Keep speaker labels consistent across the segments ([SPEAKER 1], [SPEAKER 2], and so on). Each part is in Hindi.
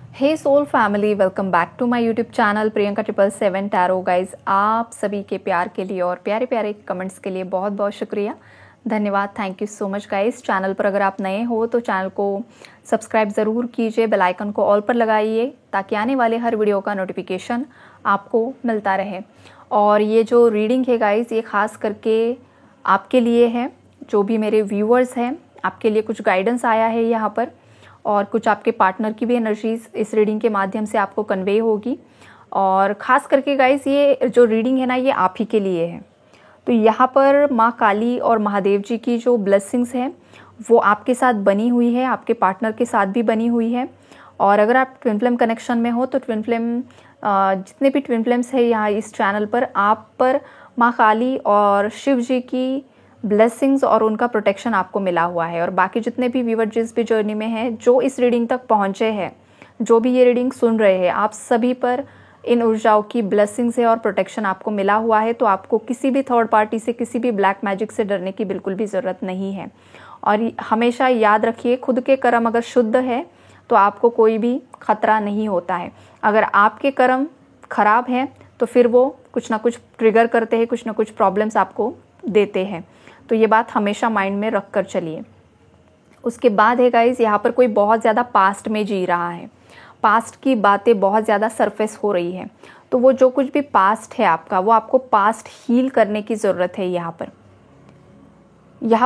[SPEAKER 1] Hey soul family, welcome back to my YouTube channel Priyanka 777 tarot. Guys, आप सभी के प्यार के लिए और प्यारे प्यारे कमेंट्स के लिए बहुत बहुत शुक्रिया, धन्यवाद। Thank you so much guys. Channel पर अगर आप नए हो तो चैनल को सब्सक्राइब ज़रूर कीजिए, बेल आइकन को ऑल पर लगाइए ताकि आने वाले हर वीडियो का नोटिफिकेशन आपको मिलता रहे। और ये जो रीडिंग है गाइज, ये ख़ास करके आपके लिए है, जो भी मेरे व्यूअर्स हैं, आपके लिए कुछ गाइडेंस आया है यहाँ पर, और कुछ आपके पार्टनर की भी एनर्जीज इस रीडिंग के माध्यम से आपको कन्वे होगी। और ख़ास करके गाइस, ये जो रीडिंग है ना, ये आप ही के लिए है। तो यहाँ पर माँ काली और महादेव जी की जो ब्लेसिंग्स हैं वो आपके साथ बनी हुई है, आपके पार्टनर के साथ भी बनी हुई है। और अगर आप ट्विन फ्लेम कनेक्शन में हो तो ट्विन फ्लेम, जितने भी ट्विन फ्लेम्स है यहाँ इस चैनल पर, आप पर माँ काली और शिव जी की ब्लेसिंग्स और उनका प्रोटेक्शन आपको मिला हुआ है। और बाकी जितने भी व्यूअर जिस भी जर्नी में हैं, जो इस रीडिंग तक पहुँचे हैं, जो भी ये रीडिंग सुन रहे हैं, आप सभी पर इन ऊर्जाओं की ब्लेसिंग्स है और प्रोटेक्शन आपको मिला हुआ है। तो आपको किसी भी थर्ड पार्टी से, किसी भी ब्लैक मैजिक से डरने की बिल्कुल भी ज़रूरत नहीं है। और हमेशा याद रखिए, खुद के कर्म अगर शुद्ध है तो आपको कोई भी खतरा नहीं होता है। अगर आपके कर्म खराब हैं तो फिर वो कुछ ना कुछ ट्रिगर करते हैं, कुछ ना कुछ प्रॉब्लम्स आपको देते हैं। तो ये बात हमेशा माइंड में रख कर चलिए। उसके बाद है गाइज, यहाँ पर कोई बहुत ज़्यादा पास्ट में जी रहा है, पास्ट की बातें बहुत ज़्यादा सरफेस हो रही है। तो वो जो कुछ भी पास्ट है आपका, वो आपको पास्ट हील करने की ज़रूरत है। यहाँ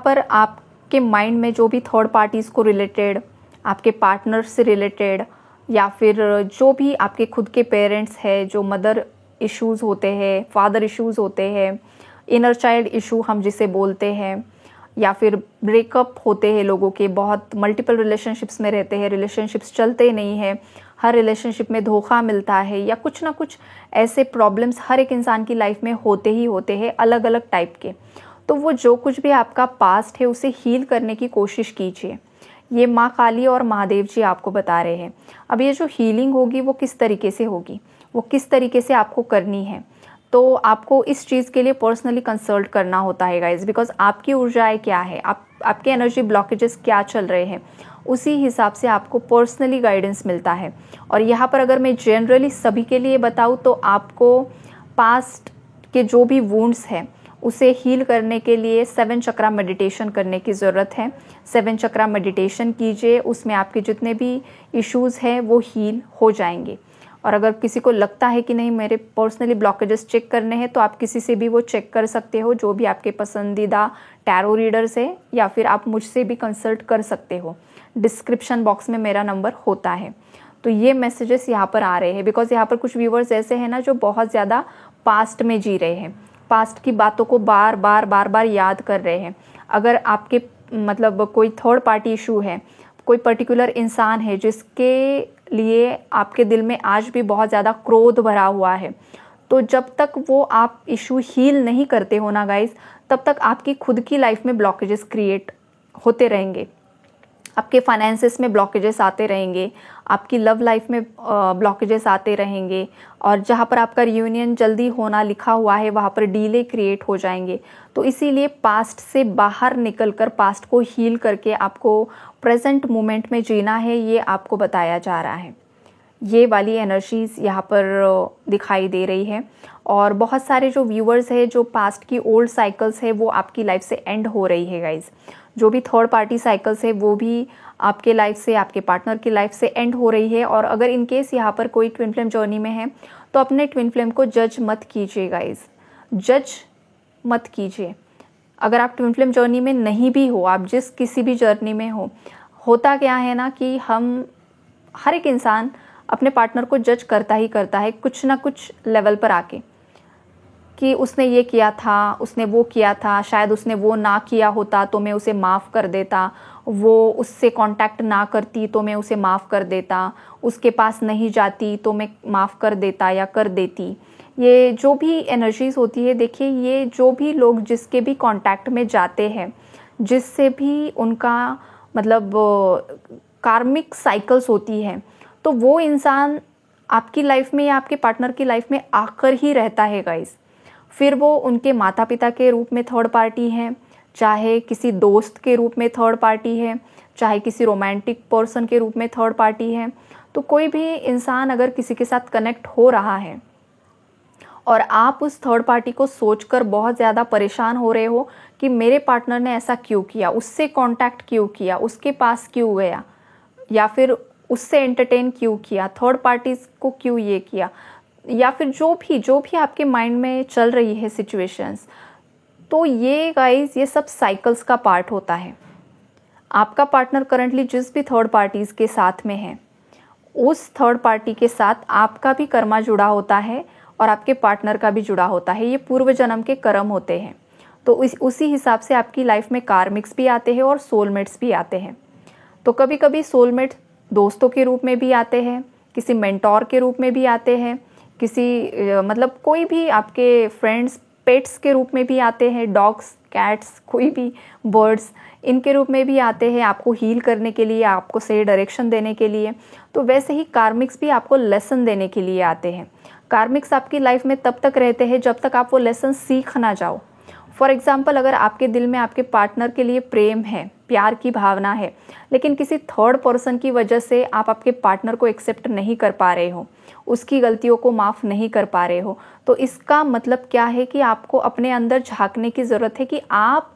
[SPEAKER 1] पर आपके माइंड में जो भी थर्ड पार्टीज़ को रिलेटेड, आपके पार्टनर से रिलेटेड, या फिर जो भी आपके खुद के पेरेंट्स हैं, जो मदर इश्यूज़ होते हैं, फादर इश्यूज़ होते हैं, इनर चाइल्ड इशू हम जिसे बोलते हैं, या फिर ब्रेकअप होते हैं लोगों के, बहुत मल्टीपल रिलेशनशिप्स में रहते हैं, रिलेशनशिप्स चलते नहीं हैं, हर रिलेशनशिप में धोखा मिलता है, या कुछ ना कुछ ऐसे प्रॉब्लम्स हर एक इंसान की लाइफ में होते ही होते हैं, अलग अलग टाइप के। तो वो जो कुछ भी आपका पास्ट है उसे हील करने की कोशिश कीजिए। ये माँ काली और महादेव जी आपको बता रहे हैं। अब ये जो हीलिंग होगी वो किस तरीके से होगी, वो किस तरीके से आपको करनी है, तो आपको इस चीज़ के लिए पर्सनली कंसल्ट करना होता है गाइज। बिकॉज आपकी ऊर्जाएं क्या है, आपके एनर्जी ब्लॉकेजेस क्या चल रहे हैं, उसी हिसाब से आपको पर्सनली गाइडेंस मिलता है। और यहाँ पर अगर मैं जनरली सभी के लिए बताऊँ तो आपको पास्ट के जो भी वुंड्स हैं उसे हील करने के लिए 7 चक्रा मेडिटेशन करने की ज़रूरत है। 7 चक्रा मेडिटेशन कीजिए, उसमें आपके जितने भी इश्यूज़ हैं वो हील हो जाएंगे। और अगर किसी को लगता है कि नहीं मेरे पर्सनली ब्लॉकेजेस चेक करने हैं, तो आप किसी से भी वो चेक कर सकते हो, जो भी आपके पसंदीदा टैरो रीडर्स है, या फिर आप मुझसे भी कंसल्ट कर सकते हो। डिस्क्रिप्शन बॉक्स में मेरा नंबर होता है। तो ये मैसेजेस यहाँ पर आ रहे हैं बिकॉज यहाँ पर कुछ व्यूवर्स ऐसे हैं ना जो बहुत ज़्यादा पास्ट में जी रहे हैं, पास्ट की बातों को बार बार याद कर रहे हैं। अगर आपके मतलब कोई थर्ड पार्टी इशू है, कोई पर्टिकुलर इंसान है जिसके लिए आपके दिल में आज भी बहुत ज़्यादा क्रोध भरा हुआ है, तो जब तक वो आप इशू हील नहीं करते हो ना गाइस, तब तक आपकी खुद की लाइफ में ब्लॉकेजेस क्रिएट होते रहेंगे, आपके फाइनेंसेस में ब्लॉकेजेस आते रहेंगे, आपकी लव लाइफ में ब्लॉकेजेस आते रहेंगे, और जहाँ पर आपका रियूनियन जल्दी होना लिखा हुआ है वहाँ पर डीले क्रिएट हो जाएंगे। तो इसीलिए पास्ट से बाहर निकलकर, पास्ट को हील करके आपको प्रेजेंट मोमेंट में जीना है, ये आपको बताया जा रहा है। ये वाली एनर्जीज़ यहाँ पर दिखाई दे रही है। और बहुत सारे जो व्यूअर्स हैं, जो पास्ट की ओल्ड साइकिल्स है वो आपकी लाइफ से एंड हो रही है गाइज। जो भी थर्ड पार्टी साइकिल्स है वो भी आपके लाइफ से, आपके पार्टनर की लाइफ से एंड हो रही है। और अगर इन केस यहाँ पर कोई ट्विन फ्लेम जर्नी में है तो अपने ट्विन फ्लेम को जज मत कीजिए गाइज, जज मत कीजिए। अगर आप ट्विन फ्लेम जर्नी में नहीं भी हो, आप जिस किसी भी जर्नी में हो, होता क्या है ना कि हम, हर एक इंसान अपने पार्टनर को जज करता ही करता है कुछ ना कुछ लेवल पर आके, कि उसने ये किया था, उसने वो किया था, शायद उसने वो ना किया होता तो मैं उसे माफ़ कर देता, वो उससे कांटेक्ट ना करती तो मैं उसे माफ़ कर देता, उसके पास नहीं जाती तो मैं माफ़ कर देता या कर देती। ये जो भी एनर्जीज़ होती है, देखिए ये जो भी लोग जिसके भी कांटेक्ट में जाते हैं, जिससे भी उनका मतलब कार्मिक साइकिल्स होती है, तो वो इंसान आपकी लाइफ में या आपके पार्टनर की लाइफ में आकर ही रहता है गाइस। फिर वो उनके माता पिता के रूप में थर्ड पार्टी हैं, चाहे किसी दोस्त के रूप में थर्ड पार्टी है, चाहे किसी रोमांटिक पर्सन के रूप में थर्ड पार्टी है। तो कोई भी इंसान अगर किसी के साथ कनेक्ट हो रहा है और आप उस थर्ड पार्टी को सोचकर बहुत ज़्यादा परेशान हो रहे हो कि मेरे पार्टनर ने ऐसा क्यों किया, उससे कांटेक्ट क्यों किया, उसके पास क्यों गया, या फिर उससे एंटरटेन क्यों किया, थर्ड पार्टीज को क्यों ये किया, या फिर जो भी आपके माइंड में चल रही है सिचुएशंस, तो ये गाइस ये सब साइकिल्स का पार्ट होता है। आपका पार्टनर करंटली जिस भी थर्ड पार्टीज के साथ में है, उस थर्ड पार्टी के साथ आपका भी कर्मा जुड़ा होता है और आपके पार्टनर का भी जुड़ा होता है। ये पूर्व जन्म के कर्म होते हैं। तो उसी हिसाब से आपकी लाइफ में कार्मिक्स भी आते हैं और सोलमेट्स भी आते हैं। तो कभी कभी सोलमेट दोस्तों के रूप में भी आते हैं, किसी मेंटोर के रूप में भी आते हैं, किसी मतलब कोई भी आपके फ्रेंड्स, पेट्स के रूप में भी आते हैं, डॉग्स, कैट्स, कोई भी बर्ड्स, इनके रूप में भी आते हैं आपको हील करने के लिए, आपको सही डायरेक्शन देने के लिए। तो वैसे ही कार्मिक्स भी आपको लेसन देने के लिए आते हैं। कार्मिक्स आपकी लाइफ में तब तक रहते हैं जब तक आप वो लेसन सीख ना जाओ। फॉर एग्जाम्पल, अगर आपके दिल में आपके पार्टनर के लिए प्रेम है, प्यार की भावना है, लेकिन किसी थर्ड पर्सन की वजह से आप आपके पार्टनर को एक्सेप्ट नहीं कर पा रहे हो, उसकी गलतियों को माफ़ नहीं कर पा रहे हो, तो इसका मतलब क्या है कि आपको अपने अंदर झांकने की ज़रूरत है कि आप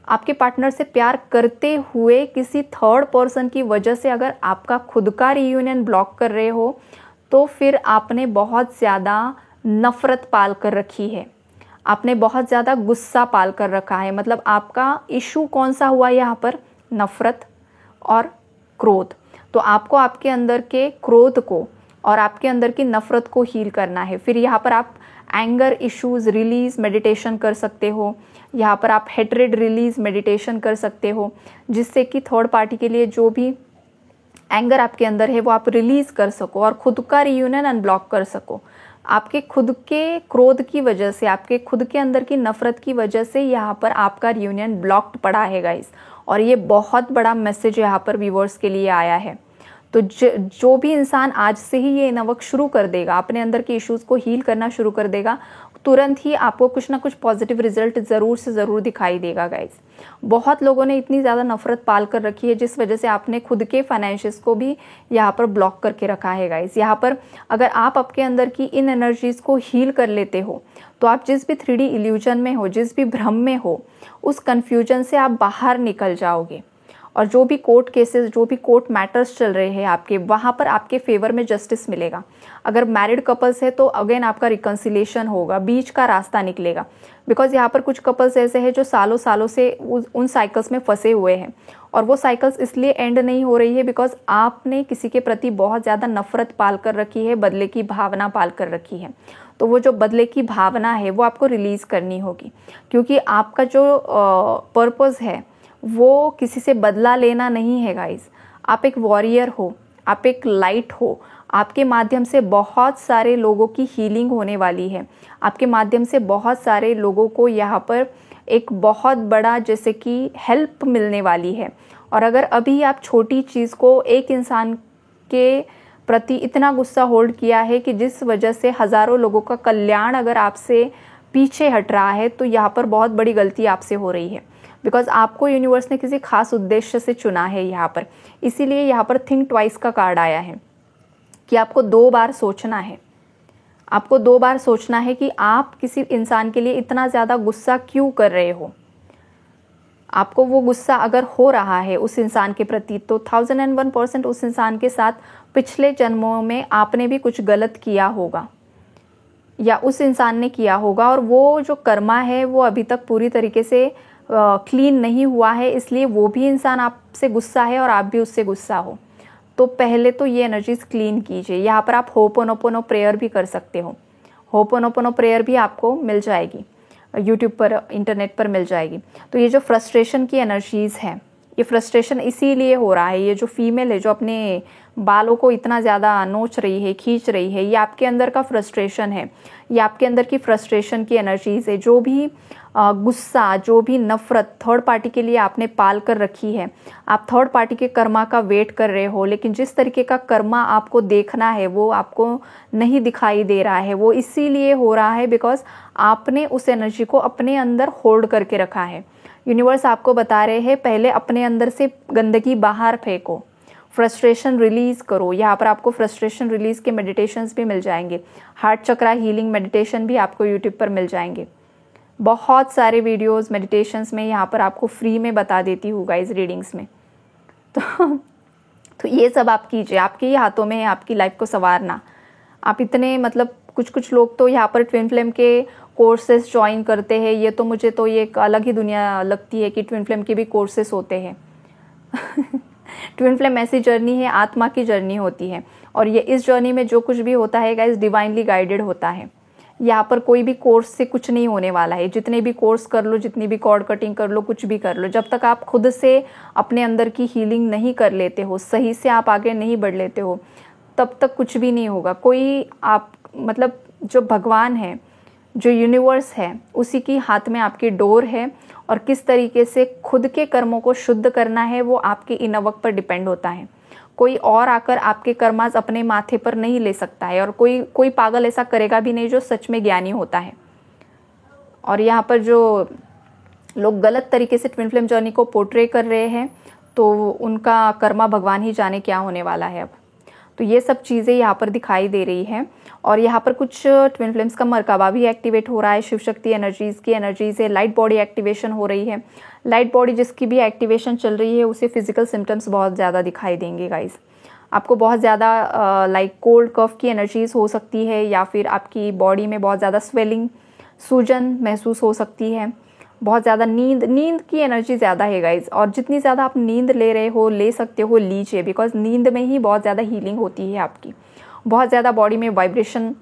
[SPEAKER 1] आपके पार्टनर से प्यार करते हुए किसी थर्ड पर्सन की वजह से अगर आपका खुद का रियूनियन ब्लॉक कर रहे हो, तो फिर आपने बहुत ज़्यादा नफ़रत पाल कर रखी है, आपने बहुत ज़्यादा गुस्सा पाल कर रखा है। मतलब आपका इशू कौन सा हुआ यहाँ पर? नफ़रत और क्रोध। तो आपको आपके अंदर के क्रोध को और आपके अंदर की नफ़रत को हील करना है। फिर यहाँ पर आप एंगर इश्यूज़ रिलीज़ मेडिटेशन कर सकते हो, यहाँ पर आप हेट्रेड रिलीज़ मेडिटेशन कर सकते हो, जिससे कि थर्ड पार्टी के लिए जो भी एंगर आपके अंदर है वो आप रिलीज़ कर सको और खुद का रियूनियन अनब्लॉक कर सको। आपके खुद के क्रोध की वजह से, आपके खुद के अंदर की नफ़रत की वजह से यहाँ पर आपका रियूनियन ब्लॉक्ड पड़ा है गाइस। और ये बहुत बड़ा मैसेज यहाँ पर व्यूअर्स के लिए आया है। तो जो भी इंसान आज से ही ये इनवर्क शुरू कर देगा, अपने अंदर के इश्यूज़ को हील करना शुरू कर देगा, तुरंत ही आपको कुछ ना कुछ पॉजिटिव रिजल्ट ज़रूर से ज़रूर दिखाई देगा गाइस। बहुत लोगों ने इतनी ज़्यादा नफ़रत पाल कर रखी है जिस वजह से आपने खुद के फाइनेंशियल्स को भी यहाँ पर ब्लॉक करके रखा है गाइस। यहाँ पर अगर आप आपके अंदर की इन एनर्जीज़ को हील कर लेते हो, तो आप जिस भी 3D इल्यूजन में हो, जिस भी भ्रम में हो, उस कन्फ्यूजन से आप बाहर निकल जाओगे। और जो भी कोर्ट केसेस, जो भी कोर्ट मैटर्स चल रहे हैं आपके, वहाँ पर आपके फेवर में जस्टिस मिलेगा। अगर मैरिड कपल्स है तो अगेन आपका रिकन्सिलेशन होगा, बीच का रास्ता निकलेगा। बिकॉज यहाँ पर कुछ कपल्स ऐसे हैं जो सालों सालों से उन साइकिल्स में फंसे हुए हैं, और वो साइकिल्स इसलिए एंड नहीं हो रही है बिकॉज आपने किसी के प्रति बहुत ज़्यादा नफरत पाल कर रखी है, बदले की भावना पाल कर रखी है। तो वो जो बदले की भावना है वो आपको रिलीज़ करनी होगी, क्योंकि आपका जो पर्पज़ है वो किसी से बदला लेना नहीं है गाइस। आप एक वॉरियर हो, आप एक लाइट हो, आपके माध्यम से बहुत सारे लोगों की हीलिंग होने वाली है। आपके माध्यम से बहुत सारे लोगों को यहाँ पर एक बहुत बड़ा जैसे कि हेल्प मिलने वाली है। और अगर अभी आप छोटी चीज़ को, एक इंसान के प्रति इतना गुस्सा होल्ड किया है कि जिस वजह से हज़ारों लोगों का कल्याण अगर आपसे पीछे हट रहा है, तो यहाँ पर बहुत बड़ी गलती आपसे हो रही है। बिकॉज आपको यूनिवर्स ने किसी खास उद्देश्य से चुना है यहाँ पर, इसीलिए यहाँ पर थिंक ट्वाइस का कार्ड आया है कि आपको 2 बार सोचना है। आपको 2 बार सोचना है कि आप किसी इंसान के लिए इतना ज़्यादा गुस्सा क्यों कर रहे हो। आपको वो गुस्सा अगर हो रहा है उस इंसान के प्रति, तो 1001% उस इंसान के साथ पिछले जन्मों में आपने भी कुछ गलत किया होगा या उस इंसान ने किया होगा, और वो जो कर्मा है वो अभी तक पूरी तरीके से क्लीन नहीं हुआ है, इसलिए वो भी इंसान आपसे गुस्सा है और आप भी उससे गुस्सा हो। तो पहले तो ये एनर्जीज क्लीन कीजिए। यहाँ पर आप होपोनोपोनो प्रेयर भी कर सकते हो। होपोनोपोनो प्रेयर भी आपको मिल जाएगी यूट्यूब पर, इंटरनेट पर मिल जाएगी। तो ये जो फ्रस्ट्रेशन की एनर्जीज़ है, ये फ्रस्ट्रेशन इसीलिए हो रहा है। ये जो फीमेल है जो अपने बालों को इतना ज़्यादा नोच रही है, खींच रही है, ये आपके अंदर का फ्रस्ट्रेशन है। ये आपके अंदर की फ्रस्ट्रेशन की एनर्जीज़ है। जो भी गुस्सा, जो भी नफ़रत थर्ड पार्टी के लिए आपने पाल कर रखी है, आप थर्ड पार्टी के कर्मा का वेट कर रहे हो, लेकिन जिस तरीके का कर्मा आपको देखना है वो आपको नहीं दिखाई दे रहा है। वो इसीलिए हो रहा है बिकॉज आपने उस एनर्जी को अपने अंदर होल्ड करके रखा है। यूनिवर्स आपको बता रहे हैं पहले अपने अंदर से गंदगी बाहर फेंको, फ्रस्ट्रेशन रिलीज़ करो। यहाँ पर आपको फ्रस्ट्रेशन रिलीज़ के मेडिटेशंस भी मिल जाएंगे। हार्ट चक्रा हीलिंग मेडिटेशन भी आपको यूट्यूब पर मिल जाएंगे। बहुत सारे वीडियोस मेडिटेशंस में यहाँ पर आपको फ्री में बता देती हूँ गाइस रीडिंग्स में। तो ये सब आप कीजिए, आपके ही हाथों में है आपकी लाइफ को संवारना। आप इतने मतलब कुछ लोग तो यहाँ पर ट्विन फ्लेम के कोर्सेज ज्वाइन करते हैं। ये तो मुझे तो ये एक अलग ही दुनिया लगती है कि ट्विन फ्लेम के भी कोर्सेज होते हैं। ट्विन फ्लेम ऐसी जर्नी है, आत्मा की जर्नी होती है, और ये इस जर्नी में जो कुछ भी होता है गाइस डिवाइनली गाइडेड होता है। यहाँ पर कोई भी कोर्स से कुछ नहीं होने वाला है। जितने भी कोर्स कर लो, जितनी भी कॉर्ड कटिंग कर लो, कुछ भी कर लो, जब तक आप खुद से अपने अंदर की हीलिंग नहीं कर लेते हो, सही से आप आगे नहीं बढ़ लेते हो, तब तक कुछ भी नहीं होगा। कोई आप मतलब जो भगवान है, जो यूनिवर्स है, उसी की हाथ में आपकी डोर है, और किस तरीके से खुद के कर्मों को शुद्ध करना है वो आपके इनवर्क पर डिपेंड होता है। कोई और आकर आपके कर्मास अपने माथे पर नहीं ले सकता है, और कोई पागल ऐसा करेगा भी नहीं जो सच में ज्ञानी होता है। और यहाँ पर जो लोग गलत तरीके से ट्विन फ्लेम जर्नी को पोर्ट्रे कर रहे हैं, तो उनका कर्मा भगवान ही जाने क्या होने वाला है अब। तो ये सब चीज़ें यहाँ पर दिखाई दे रही हैं। और यहाँ पर कुछ ट्विन फ्लेम्स का मरकबा भी एक्टिवेट हो रहा है। शिव शक्ति एनर्जीज़ की एनर्जी से लाइट बॉडी एक्टिवेशन हो रही है। लाइट बॉडी जिसकी भी एक्टिवेशन चल रही है उसे फिजिकल सिम्टम्स बहुत ज़्यादा दिखाई देंगे गाइस। आपको बहुत ज़्यादा लाइक कोल्ड कफ की एनर्जीज़ हो सकती है, या फिर आपकी बॉडी में बहुत ज़्यादा स्वेलिंग, सूजन महसूस हो सकती है। बहुत ज़्यादा नींद की एनर्जी ज़्यादा है गाइज, और जितनी ज़्यादा आप नींद ले रहे हो, ले सकते हो, लीजिए, बिकॉज नींद में ही बहुत ज़्यादा हीलिंग होती है आपकी। बहुत ज़्यादा बॉडी में वाइब्रेशन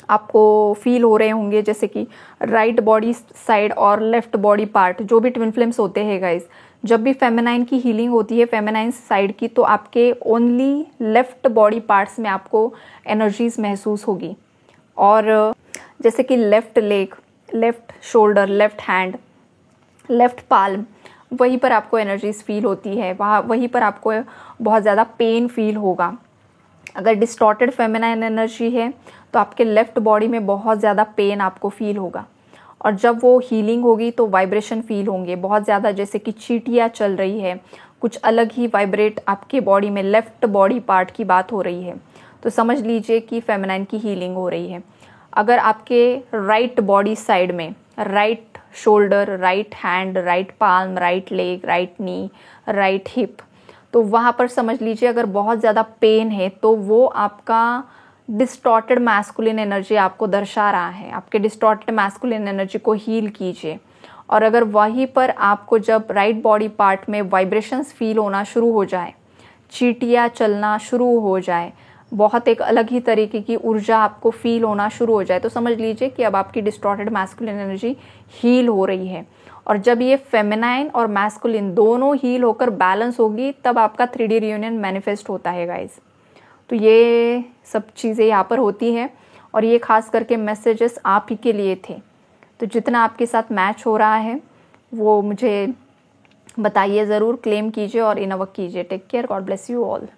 [SPEAKER 1] आपको फील हो रहे होंगे, जैसे कि राइट बॉडी साइड और लेफ्ट बॉडी पार्ट, जो भी ट्विन फ्लेम्स होते हैं गाइज, जब भी फेमिनाइन की हीलिंग होती है, फेमिनाइन साइड की, तो आपके ओनली लेफ्ट बॉडी पार्ट्स में आपको एनर्जीज महसूस होगी। और जैसे कि left leg, left shoulder, left hand, left palm, वहीं पर आपको एनर्जीज फील होती है, वहीं पर आपको बहुत ज़्यादा पेन फील होगा। अगर डिस्टॉर्टेड फेमिनाइन एनर्जी है तो आपके लेफ्ट बॉडी में बहुत ज़्यादा पेन आपको फील होगा, और जब वो हीलिंग होगी तो वाइब्रेशन फील होंगे बहुत ज़्यादा, जैसे कि चींटियाँ चल रही है, कुछ अलग ही वाइब्रेट आपके बॉडी में, लेफ्ट बॉडी पार्ट की बात हो रही है, तो समझ लीजिए कि फेमिनाइन की हीलिंग हो रही है। अगर आपके राइट बॉडी साइड में, right shoulder, right hand, right palm, right leg, right knee, right hip, तो वहाँ पर समझ लीजिए अगर बहुत ज़्यादा पेन है तो वो आपका डिस्टॉर्टेड मैस्कुलिन एनर्जी आपको दर्शा रहा है। आपके डिस्टॉर्टेड मैस्कुलिन एनर्जी को हील कीजिए। और अगर वहीं पर आपको जब राइट बॉडी पार्ट में वाइब्रेशंस फील होना शुरू हो जाए, चींटियाँ चलना शुरू हो जाए, बहुत एक अलग ही तरीके की ऊर्जा आपको फील होना शुरू हो जाए, तो समझ लीजिए कि अब आपकी डिस्टॉर्टेड मैस्कुलिन एनर्जी हील हो रही है। और जब ये फेमिनाइन और मैस्कुलिन दोनों हील होकर बैलेंस होगी, तब आपका 3D रियूनियन मैनिफेस्ट होता है गाइज। तो ये सब चीज़ें यहाँ पर होती हैं, और ये खास करके मैसेजेस आप ही के लिए थे। तो जितना आपके साथ मैच हो रहा है वो मुझे बताइए ज़रूर, क्लेम कीजिए और इनवर्क कीजिए। Take care, God bless you all.